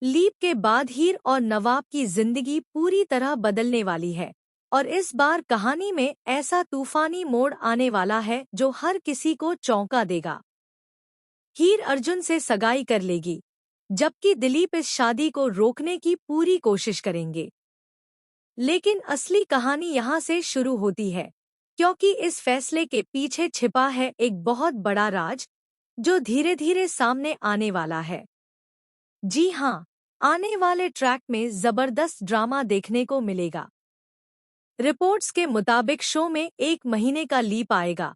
Leap के बाद हीर और नवाब की जिंदगी पूरी तरह बदलने वाली है और इस बार कहानी में ऐसा तूफानी मोड़ आने वाला है जो हर किसी को चौंका देगा। हीर अर्जुन से सगाई कर लेगी, जबकि दिलीप इस शादी को रोकने की पूरी कोशिश करेंगे। लेकिन असली कहानी यहाँ से शुरू होती है, क्योंकि इस फैसले के पीछे छिपा है एक बहुत बड़ा राज जो धीरे धीरे सामने आने वाला है। जी हाँ, आने वाले ट्रैक में जबरदस्त ड्रामा देखने को मिलेगा। रिपोर्ट्स के मुताबिक शो में 1 महीने का लीप आएगा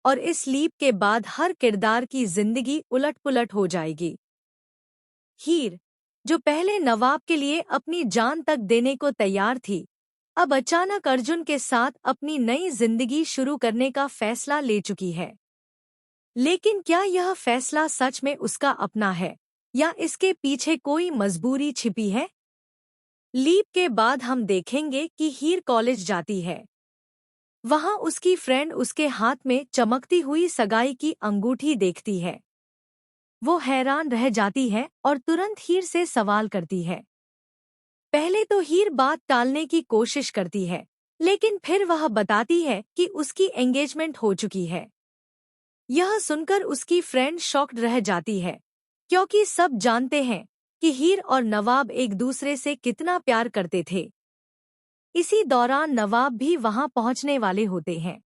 और इस लीप के बाद हर किरदार की जिंदगी उलट-पुलट हो जाएगी। हीर, जो पहले नवाब के लिए अपनी जान तक देने को तैयार थी, अब अचानक अर्जुन के साथ अपनी नई जिंदगी शुरू करने का फैसला ले चुकी है। लेकिन क्या यह फैसला सच में उसका अपना है या इसके पीछे कोई मजबूरी छिपी है? लीप के बाद हम देखेंगे कि हीर कॉलेज जाती है। वहां उसकी फ्रेंड उसके हाथ में चमकती हुई सगाई की अंगूठी देखती है। वो हैरान रह जाती है और तुरंत हीर से सवाल करती है। पहले तो हीर बात टालने की कोशिश करती है, लेकिन फिर वह बताती है कि उसकी एंगेजमेंट हो चुकी है। यह सुनकर उसकी फ्रेंड शॉक्ड रह जाती है, क्योंकि सब जानते हैं कि हीर और नवाब एक दूसरे से कितना प्यार करते थे। इसी दौरान नवाब भी वहां पहुंचने वाले होते हैं।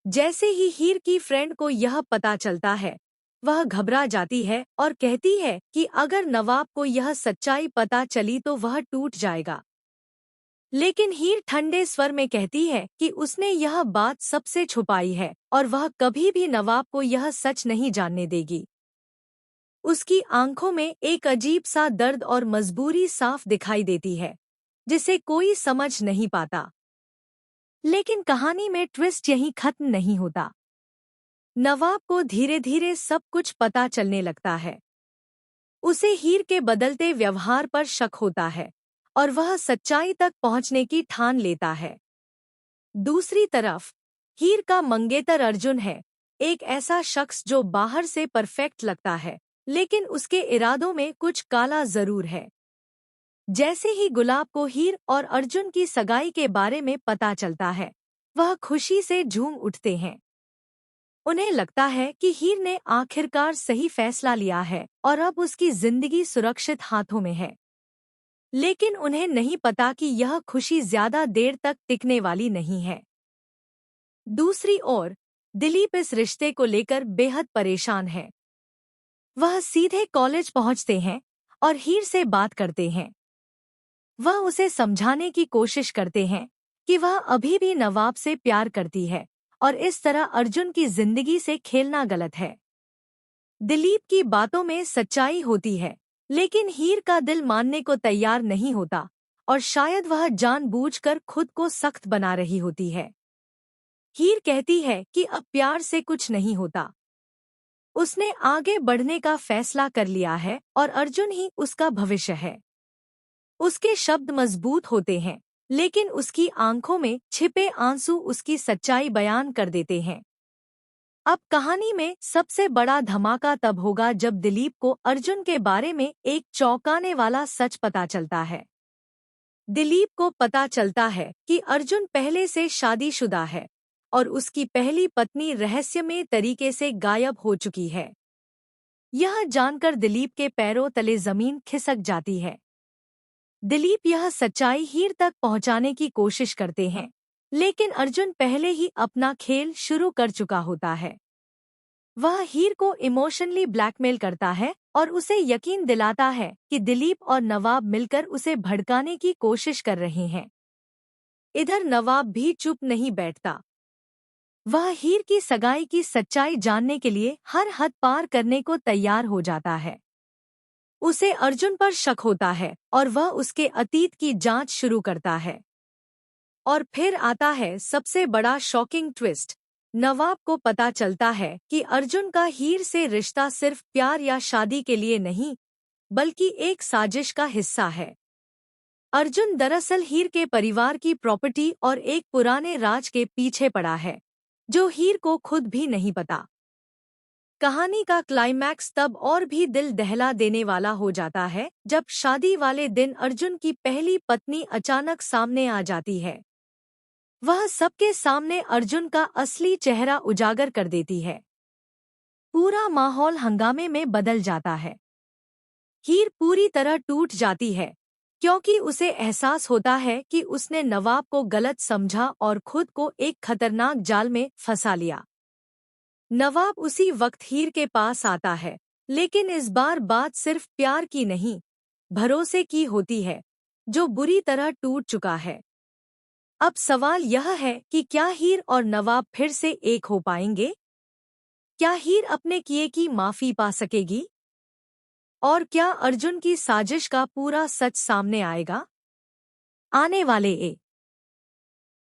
जैसे ही हीर की फ्रेंड को यह पता चलता है, वह घबरा जाती है और कहती है कि अगर नवाब को यह सच्चाई पता चली तो वह टूट जाएगा। लेकिन हीर ठंडे स्वर में कहती है कि उसने यह बात सबसे छुपाई है और वह कभी भी नवाब को यह सच नहीं जानने देगी। उसकी आंखों में एक अजीब सा दर्द और मजबूरी साफ दिखाई देती है, जिसे कोई समझ नहीं पाता। लेकिन कहानी में ट्विस्ट यहीं खत्म नहीं होता। नवाब को धीरे धीरे सब कुछ पता चलने लगता है। उसे हीर के बदलते व्यवहार पर शक होता है और वह सच्चाई तक पहुंचने की ठान लेता है। दूसरी तरफ हीर का मंगेतर अर्जुन है, एक ऐसा शख्स जो बाहर से परफेक्ट लगता है, लेकिन उसके इरादों में कुछ काला जरूर है। जैसे ही गुलाब को हीर और अर्जुन की सगाई के बारे में पता चलता है, वह खुशी से झूम उठते हैं। उन्हें लगता है कि हीर ने आखिरकार सही फैसला लिया है और अब उसकी जिंदगी सुरक्षित हाथों में है। लेकिन उन्हें नहीं पता कि यह खुशी ज्यादा देर तक टिकने वाली नहीं है। दूसरी ओर दिलीप इस रिश्ते को लेकर बेहद परेशान है। वह सीधे कॉलेज पहुंचते हैं और हीर से बात करते हैं। वह उसे समझाने की कोशिश करते हैं कि वह अभी भी नवाब से प्यार करती है और इस तरह अर्जुन की जिंदगी से खेलना गलत है। दिलीप की बातों में सच्चाई होती है, लेकिन हीर का दिल मानने को तैयार नहीं होता और शायद वह जानबूझकर खुद को सख्त बना रही होती है। हीर कहती है कि अब प्यार से कुछ नहीं होता। उसने आगे बढ़ने का फैसला कर लिया है और अर्जुन ही उसका भविष्य है। उसके शब्द मजबूत होते हैं, लेकिन उसकी आंखों में छिपे आंसू उसकी सच्चाई बयान कर देते हैं। अब कहानी में सबसे बड़ा धमाका तब होगा जब दिलीप को अर्जुन के बारे में एक चौंकाने वाला सच पता चलता है। दिलीप को पता चलता है कि अर्जुन पहले से शादीशुदा है और उसकी पहली पत्नी रहस्यमय तरीके से गायब हो चुकी है। यह जानकर दिलीप के पैरों तले जमीन खिसक जाती है। दिलीप यह सच्चाई हीर तक पहुंचाने की कोशिश करते हैं, लेकिन अर्जुन पहले ही अपना खेल शुरू कर चुका होता है। वह हीर को इमोशनली ब्लैकमेल करता है और उसे यकीन दिलाता है कि दिलीप और नवाब मिलकर उसे भड़काने की कोशिश कर रहे हैं। इधर नवाब भी चुप नहीं बैठता। वह हीर की सगाई की सच्चाई जानने के लिए हर हद पार करने को तैयार हो जाता है। उसे अर्जुन पर शक होता है और वह उसके अतीत की जांच शुरू करता है। और फिर आता है सबसे बड़ा शॉकिंग ट्विस्ट। नवाब को पता चलता है कि अर्जुन का हीर से रिश्ता सिर्फ प्यार या शादी के लिए नहीं, बल्कि एक साजिश का हिस्सा है। अर्जुन दरअसल हीर के परिवार की प्रॉपर्टी और एक पुराने राज के पीछे पड़ा है, जो हीर को खुद भी नहीं पता। कहानी का क्लाइमैक्स तब और भी दिल दहला देने वाला हो जाता है जब शादी वाले दिन अर्जुन की पहली पत्नी अचानक सामने आ जाती है। वह सबके सामने अर्जुन का असली चेहरा उजागर कर देती है। पूरा माहौल हंगामे में बदल जाता है। हीर पूरी तरह टूट जाती है क्योंकि उसे एहसास होता है कि उसने नवाब को गलत समझा और खुद को एक खतरनाक जाल में फंसा लिया। नवाब उसी वक्त हीर के पास आता है, लेकिन इस बार बात सिर्फ प्यार की नहीं, भरोसे की होती है, जो बुरी तरह टूट चुका है। अब सवाल यह है कि क्या हीर और नवाब फिर से एक हो पाएंगे? क्या हीर अपने किए की माफी पा सकेगी? और क्या अर्जुन की साजिश का पूरा सच सामने आएगा? आने वाले